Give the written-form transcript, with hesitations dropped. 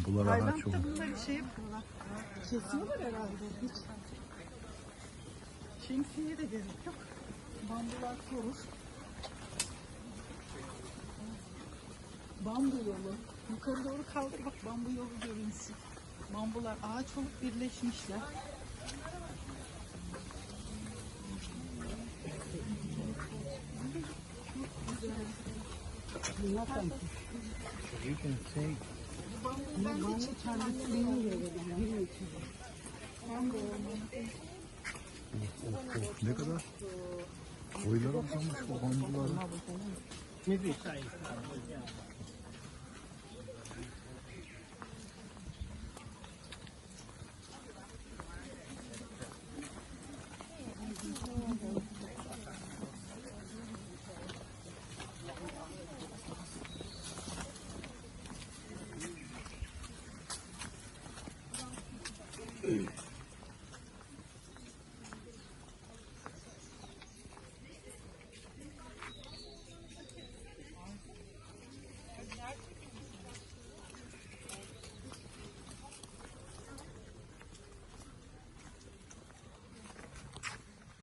Bambular ağaç olur. Tayland'da bunları şey yapıyorlar. Kesiyorlar herhalde. Hiç şemsiye de gerek yok. Bambular korur. Bambu yolu. Yukarı doğru kaldır bak, bambu yolu görünsün. Bambular ağaç olup birleşmişler. You can take. Bambu Ne kadar boyları uzamış bu bambuların. Maybe size.